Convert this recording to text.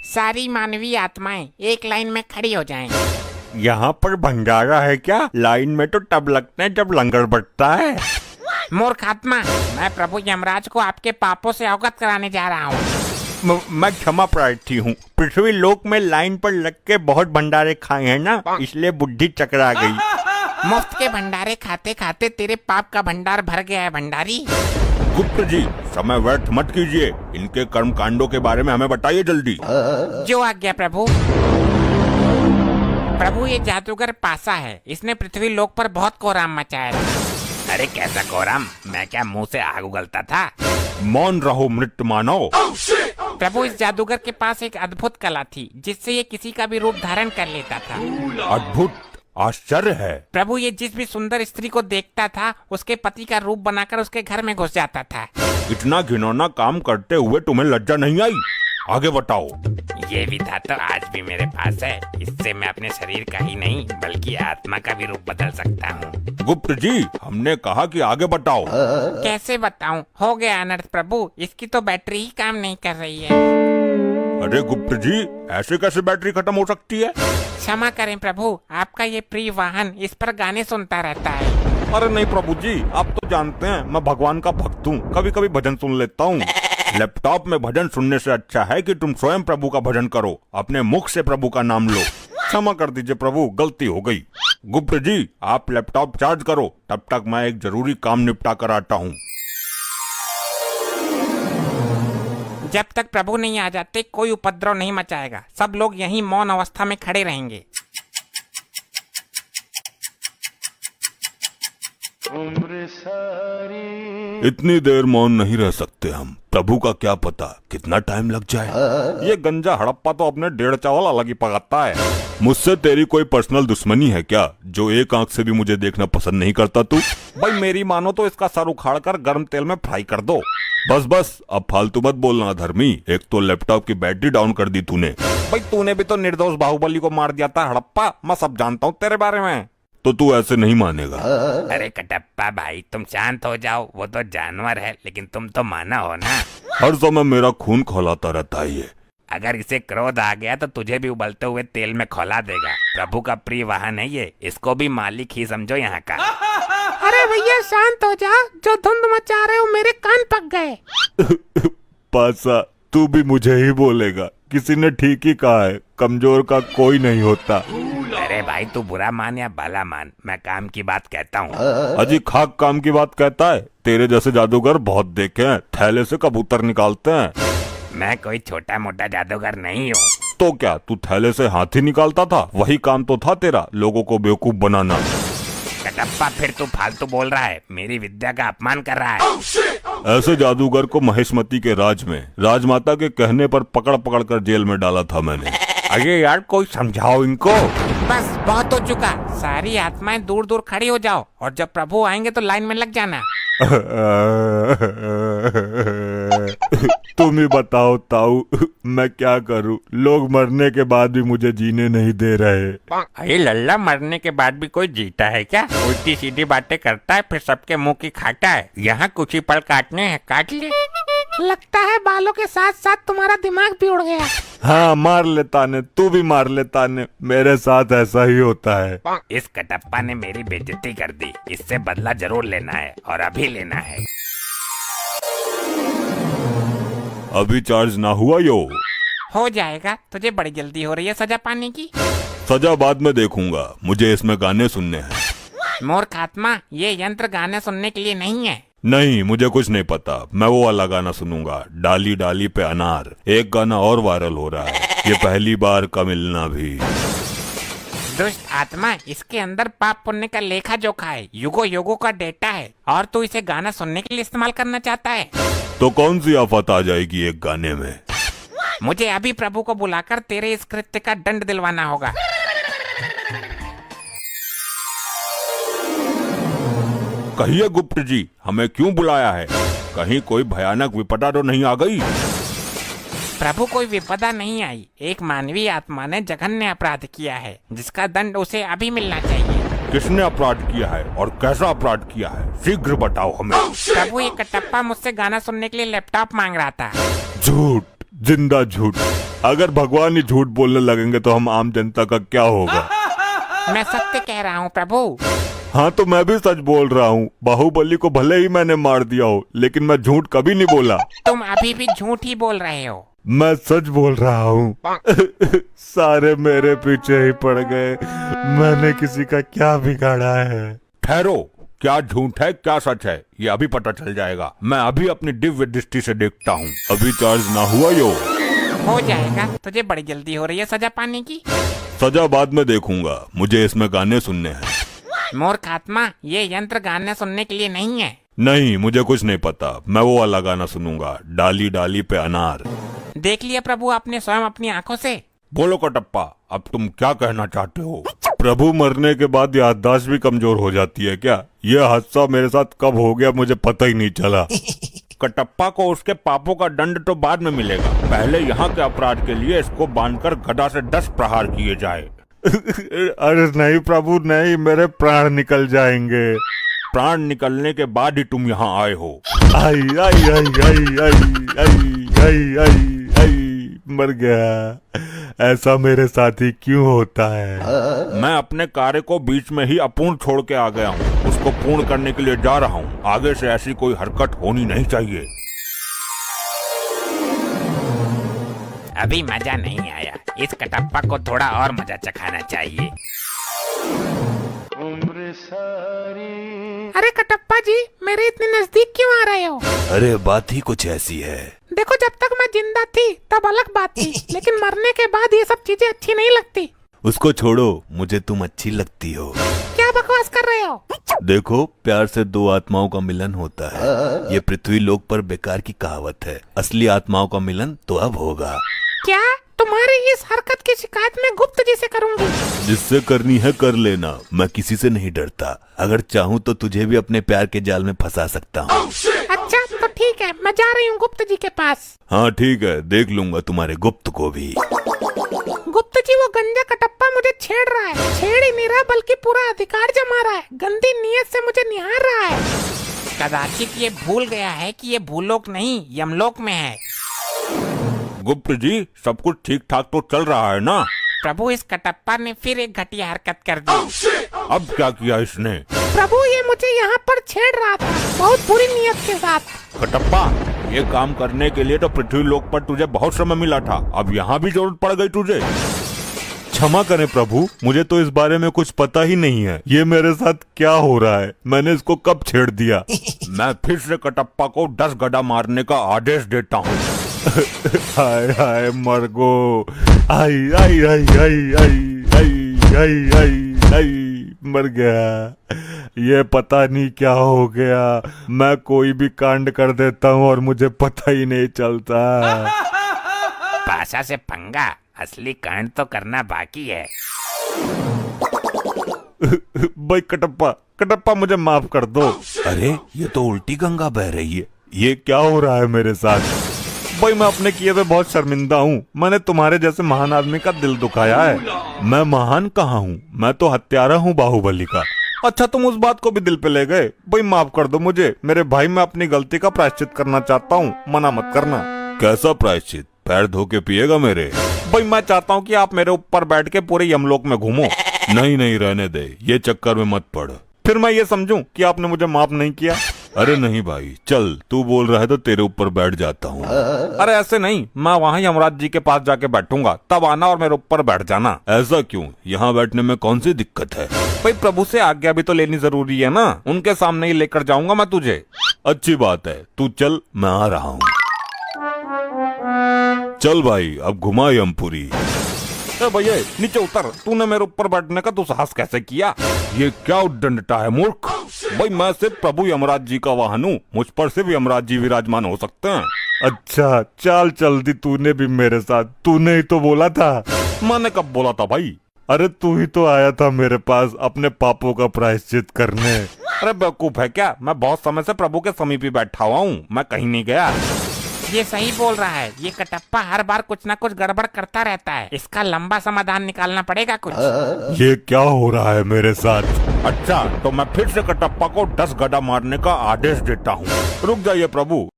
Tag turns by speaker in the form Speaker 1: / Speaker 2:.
Speaker 1: सारी मानवीय आत्माएं एक लाइन में खड़ी हो जाएं।
Speaker 2: यहाँ पर भंडारा है क्या? लाइन में तो तब लगते हैं जब लंगर बटता है।
Speaker 1: मूर्ख आत्मा, मैं प्रभु यमराज को आपके पापों से अवगत कराने जा रहा हूँ।
Speaker 2: मैं क्षमा प्रार्थी हूँ। पृथ्वी लोक में लाइन पर लग के बहुत भंडारे खाए हैं ना, इसलिए बुद्धि चकरा गई।
Speaker 1: मुफ्त के भंडारे खाते खाते तेरे पाप का भंडार भर गया है भंडारी।
Speaker 2: गुप्त जी, समय व्यर्थ मत कीजिए। इनके कर्म कांडों के बारे में हमें बताइए जल्दी।
Speaker 1: जो आज्ञा प्रभु। प्रभु, ये जादूगर पासा है। इसने पृथ्वी लोक पर बहुत कोहराम मचाया था।
Speaker 3: अरे कैसा कोहराम? मैं क्या मुंह से आग उगलता था?
Speaker 2: मौन रहो मृत मानव।
Speaker 1: प्रभु, इस जादूगर के पास एक अद्भुत कला थी जिससे ये किसी का भी रूप धारण कर लेता था।
Speaker 2: अद्भुत? आश्चर्य है।
Speaker 1: प्रभु, ये जिस भी सुंदर स्त्री को देखता था उसके पति का रूप बनाकर उसके घर में घुस जाता था।
Speaker 2: इतना घिनौना काम करते हुए तुम्हें लज्जा नहीं आई? आगे बताओ।
Speaker 3: ये विधा तो आज भी मेरे पास है। इससे मैं अपने शरीर का ही नहीं बल्कि आत्मा का भी रूप बदल सकता हूँ।
Speaker 2: गुप्त जी, हमने कहा कि आगे बताओ।
Speaker 1: कैसे बताऊं? हो गया अनर्थ प्रभु, इसकी तो बैटरी ही काम नहीं कर रही है।
Speaker 2: अरे गुप्त जी, ऐसे कैसे बैटरी खत्म हो सकती है?
Speaker 1: क्षमा करें प्रभु, आपका ये प्रिय वाहन इस पर गाने सुनता रहता है।
Speaker 2: अरे नहीं प्रभु जी, आप तो जानते हैं मैं भगवान का भक्त हूँ। कभी कभी भजन सुन लेता हूँ। लैपटॉप में भजन सुनने से अच्छा है कि तुम स्वयं प्रभु का भजन करो। अपने मुख से प्रभु का नाम लो। क्षमा कर दीजिए प्रभु, गलती हो गई। गुप्त जी, आप लैपटॉप चार्ज करो, तब तक मैं एक जरूरी काम निपटा कर आता हूँ।
Speaker 1: जब तक प्रभु नहीं आ जाते कोई उपद्रव नहीं मचाएगा। सब लोग यहीं मौन अवस्था में खड़े रहेंगे।
Speaker 2: इतनी देर मौन नहीं रह सकते हम। प्रभु का क्या पता कितना टाइम लग जाए। ये गंजा हड़प्पा तो अपने 1.5 चावल अलग ही पकाता है। मुझसे तेरी कोई पर्सनल दुश्मनी है क्या, जो एक आंख से भी मुझे देखना पसंद नहीं करता तू? भाई मेरी मानो तो इसका सर उखाड़ कर गर्म तेल में फ्राई कर दो। बस बस, अब फालतू मत बोलना धर्मी। एक तो लैपटॉप की बैटरी डाउन कर दी तूने। भाई तूने भी तो निर्दोष बाहुबली को मार दिया था हड़प्पा। मैं सब जानता हूँ तेरे बारे में। तो तू ऐसे नहीं मानेगा।
Speaker 3: अरे कटप्पा भाई, तुम शांत हो जाओ। वो तो जानवर है लेकिन तुम तो माना हो ना।
Speaker 2: हर समय मेरा खून खौलाता रहता है ये।
Speaker 3: अगर इसे क्रोध आ गया तो तुझे भी उबलते हुए तेल में खौला देगा। प्रभु का प्रिय वाहन है ये। इसको भी मालिक ही समझो यहाँ का।
Speaker 1: अरे भैया शांत हो जा, जो धुंध मचा रहे हो मेरे कान पक गए।
Speaker 2: पासा, तू भी मुझे ही बोलेगा? किसी ने ठीक ही कहा है, कमजोर का कोई नहीं होता।
Speaker 3: अरे भाई, तू बुरा मान या भला मान, मैं काम की बात कहता हूँ।
Speaker 2: अजी खाक काम की बात कहता है? तेरे जैसे जादूगर बहुत देखे हैं, थैले से कबूतर निकालते हैं।
Speaker 3: मैं कोई छोटा मोटा जादूगर नहीं हूँ।
Speaker 2: तो क्या तू थैले से हाथी निकालता था? वही काम तो था तेरा, लोगों को बेवकूफ बनाना।
Speaker 3: कटप्पा, फिर तू फालतू बोल रहा है। मेरी विद्या का अपमान कर रहा है।
Speaker 2: ऐसे जादूगर को महेशमती के राज में राजमाता के कहने पर पकड़ पकड़ कर जेल में डाला था मैंने। अरे यार, कोई समझाओ इनको।
Speaker 1: बस बहुत हो चुका। सारी आत्माएं दूर दूर खड़ी हो जाओ और जब प्रभु आएंगे तो लाइन में लग जाना।
Speaker 2: तुम ही बताओ ताऊ, मैं क्या करूं? लोग मरने के बाद भी मुझे जीने नहीं दे रहे।
Speaker 1: अरे लल्ला, मरने के बाद भी कोई जीता है क्या? उल्टी सीधी बातें करता है फिर सबके मुंह की खाता है। यहाँ कुछ ही पल काटने हैं, काट ले। लगता है बालों के साथ साथ तुम्हारा दिमाग भी उड़ गया।
Speaker 2: हाँ, मार लेता ने, तू भी मार लेता ने। मेरे साथ ऐसा ही होता है।
Speaker 3: इस कटप्पा ने मेरी बेइज्जती कर दी। इससे बदला जरूर लेना है और अभी लेना है।
Speaker 2: अभी चार्ज ना हुआ यो?
Speaker 1: हो जाएगा, तुझे बड़ी जल्दी हो रही है सजा पाने की।
Speaker 2: सजा बाद में देखूंगा, मुझे इसमें गाने सुनने हैं।
Speaker 1: मूर्ख आत्मा, ये यंत्र गाने सुनने के लिए नहीं है।
Speaker 2: नहीं, मुझे कुछ नहीं पता। मैं वो वाला गाना सुनूंगा, डाली डाली पे अनार। एक गाना और वायरल हो रहा है, ये पहली बार का मिलना भी।
Speaker 1: दुष्ट आत्मा, इसके अंदर पाप पुण्य का लेखा जोखा है, युगो युगो का डेटा है और तू इसे गाना सुनने के लिए इस्तेमाल करना चाहता है।
Speaker 2: तो कौन सी आफत आ जाएगी एक गाने में?
Speaker 1: मुझे अभी प्रभु को बुलाकर तेरे इस कृत्य का दंड दिलवाना होगा।
Speaker 2: कहिए गुप्त जी, हमें क्यों बुलाया है? कहीं कोई भयानक विपदा तो नहीं आ गई?
Speaker 1: प्रभु, कोई विपदा नहीं आई। एक मानवीय आत्मा ने जघन्य अपराध किया है जिसका दंड उसे अभी मिलना चाहिए।
Speaker 2: किसने अपराध किया है और कैसा अपराध किया है? शीघ्र बताओ हमें।
Speaker 1: प्रभु, ये कटप्पा मुझसे गाना सुनने के लिए लैपटॉप मांग रहा था।
Speaker 2: झूठ जिंदा झूठ। अगर भगवान ही झूठ बोलने लगेंगे तो हम आम जनता का क्या होगा।
Speaker 1: मैं सत्य कह रहा हूँ प्रभु।
Speaker 2: हाँ तो मैं भी सच बोल रहा हूँ। बाहुबली को भले ही मैंने मार दिया हो, लेकिन मैं झूठ कभी नहीं बोला।
Speaker 1: तुम अभी भी झूठ ही बोल रहे हो।
Speaker 2: मैं सच बोल रहा हूँ। सारे मेरे पीछे ही पड़ गए। मैंने किसी का क्या बिगाड़ा है। ठहरो, क्या झूठ है क्या सच है ये अभी पता चल जाएगा। मैं अभी अपनी दिव्य दृष्टि से देखता हूँ। अभी चार्ज ना हुआ यो।
Speaker 1: हो जाएगा, तुझे बड़ी जल्दी हो रही है सजा पाने की।
Speaker 2: सजा बाद में देखूंगा, मुझे इसमें गाने सुनने हैं।
Speaker 1: मूर्ख आत्मा, ये यंत्र गाने सुनने के लिए नहीं है।
Speaker 2: नहीं, मुझे कुछ नहीं पता। मैं वो वाला गाना सुनूंगा, डाली डाली पे अनार।
Speaker 1: देख लिया प्रभु आपने स्वयं अपनी आंखों से।
Speaker 2: बोलो कटप्पा, अब तुम क्या कहना चाहते हो। प्रभु मरने के बाद याददाश्त भी कमजोर हो जाती है क्या। यह हादसा मेरे साथ कब हो गया मुझे पता ही नहीं चला। कटप्पा को उसके पापों का दंड तो बाद में मिलेगा। पहले यहाँ के अपराध के लिए इसको बांधकर गदा से 10 प्रहार किए जाए। अरे नहीं प्रभु नहीं, मेरे प्राण निकल जाएंगे। प्राण निकलने के बाद ही तुम यहाँ आए हो। आई आई आई आई आई आई आई आई आई मर गया। ऐसा मेरे साथ ही क्यों होता है। मैं अपने कार्य को बीच में ही अपूर्ण छोड़ के आ गया हूँ। उसको पूर्ण करने के लिए जा रहा हूँ। आगे से ऐसी कोई हरकत होनी नहीं चाहिए।
Speaker 3: अभी मजा नहीं आया, इस कटप्पा को थोड़ा और मजा चखाना चाहिए।
Speaker 1: अरे कटप्पा जी, मेरे इतने नजदीक क्यों आ रहे हो।
Speaker 2: अरे बात ही कुछ ऐसी है।
Speaker 1: देखो, जब तक मैं जिंदा थी तब अलग बात थी, लेकिन मरने के बाद ये सब चीजें अच्छी नहीं लगती।
Speaker 2: उसको छोड़ो, मुझे तुम अच्छी लगती हो।
Speaker 1: क्या बकवास कर रहे हो।
Speaker 2: देखो, प्यार से दो आत्माओं का मिलन होता है। ये पृथ्वी लोक पर बेकार की कहावत है। असली आत्माओं का मिलन तो अब होगा।
Speaker 1: क्या तुम्हारी इस हरकत की शिकायत मैं गुप्त जी से करूंगी।
Speaker 2: जिससे करनी है कर लेना, मैं किसी से नहीं डरता। अगर चाहूँ तो तुझे भी अपने प्यार के जाल में फंसा सकता हूँ।
Speaker 1: अच्छा तो ठीक है, मैं जा रही हूँ गुप्त जी के पास।
Speaker 2: हाँ ठीक है, देख लूंगा तुम्हारे गुप्त को भी।
Speaker 1: गुप्त जी, वो गंजा कटप्पा मुझे छेड़ रहा है। छेड़ ही नहीं रहा बल्कि पूरा अधिकार जमा रहा है। गंदी नीयत से मुझे निहार रहा है। कदाचित ये भूल गया है कि ये भूलोक नहीं यमलोक में है।
Speaker 2: गुप्त जी, सब कुछ ठीक ठाक तो चल रहा है ना।
Speaker 1: प्रभु, इस कटप्पा ने फिर एक घटिया हरकत कर दी।
Speaker 2: अब क्या किया इसने।
Speaker 1: प्रभु, ये मुझे यहाँ पर छेड़ रहा था बहुत बुरी नीयत के साथ।
Speaker 2: कटप्पा, ये काम करने के लिए तो पृथ्वी लोक पर तुझे बहुत समय मिला था। अब यहाँ भी जरूरत पड़ गई तुझे। क्षमा करें प्रभु, मुझे तो इस बारे में कुछ पता ही नहीं है। ये मेरे साथ क्या हो रहा है, मैंने इसको कब छेड़ दिया। मैं फिर से कटप्पा को 10 गदा मारने का आदेश देता हूँ। हाय हाय मरगो, आई आई आई आई आई आई आई आई आई मर गया। ये पता नहीं क्या हो गया। मैं कोई भी कांड कर देता हूँ और मुझे पता ही नहीं चलता।
Speaker 3: पासा से पंगा, असली कांड तो करना बाकी है।
Speaker 2: भाई कटप्पा, कटप्पा मुझे माफ कर दो। अरे ये तो उल्टी गंगा बह रही है। ये क्या हो रहा है मेरे साथ। भाई मैं अपने किए पे बहुत शर्मिंदा हूँ। मैंने तुम्हारे जैसे महान आदमी का दिल दुखाया है। मैं महान कहाँ हूँ, मैं तो हत्यारा हूँ बाहुबली का। अच्छा तुम उस बात को भी दिल पे ले गए। भाई माफ कर दो मुझे। मेरे भाई, मैं अपनी गलती का प्रायश्चित करना चाहता हूँ, मना मत करना। कैसा प्रायश्चित। पैर धो के पिएगा मेरे। भाई मैं चाहता हूँ कि आप मेरे ऊपर बैठ के पूरे यमलोक में घूमो। नहीं नहीं रहने दे, ये चक्कर में मत पड़। फिर मैं ये समझूं कि आपने मुझे माफ नहीं किया। अरे नहीं भाई, चल तू बोल रहा है तो तेरे ऊपर बैठ जाता हूँ। अरे ऐसे नहीं, मैं वहाँ यमराज जी के पास जाके बैठूंगा, तब आना और मेरे ऊपर बैठ जाना। ऐसा क्यों, यहाँ बैठने में कौन सी दिक्कत है। भाई प्रभु से आज्ञा भी तो लेनी जरूरी है ना। उनके सामने ही लेकर जाऊंगा मैं तुझे। अच्छी बात है, तू चल, मैं आ रहा हूँ। चल भाई, अब घुमा यमपुरी। भैया नीचे उतर, तूने मेरे ऊपर बैठने का दुस्साहस कैसे किया। ये क्या उद्दंडता है मूर्ख। भाई मैं सिर्फ प्रभु यमराज जी का वाहन हूँ, मुझ पर सिर्फ यमराज जी विराजमान हो सकते हैं। अच्छा चाल चल दी तूने भी मेरे साथ। तूने ही तो बोला था। मैंने कब बोला था भाई। अरे तू ही तो आया था मेरे पास अपने पापों का प्रायश्चित करने। अरे बेवकूफ है क्या, मैं बहुत समय से प्रभु के समीप ही बैठा हुआ हूँ, मैं कहीं नहीं गया।
Speaker 1: ये सही बोल रहा है। ये कटप्पा हर बार कुछ ना कुछ गड़बड़ करता रहता है। इसका लंबा समाधान निकालना पड़ेगा कुछ।
Speaker 2: ये क्या हो रहा है मेरे साथ। अच्छा तो मैं फिर से कटप्पा को 10 गदा मारने का आदेश देता हूँ। रुक जाइए प्रभु,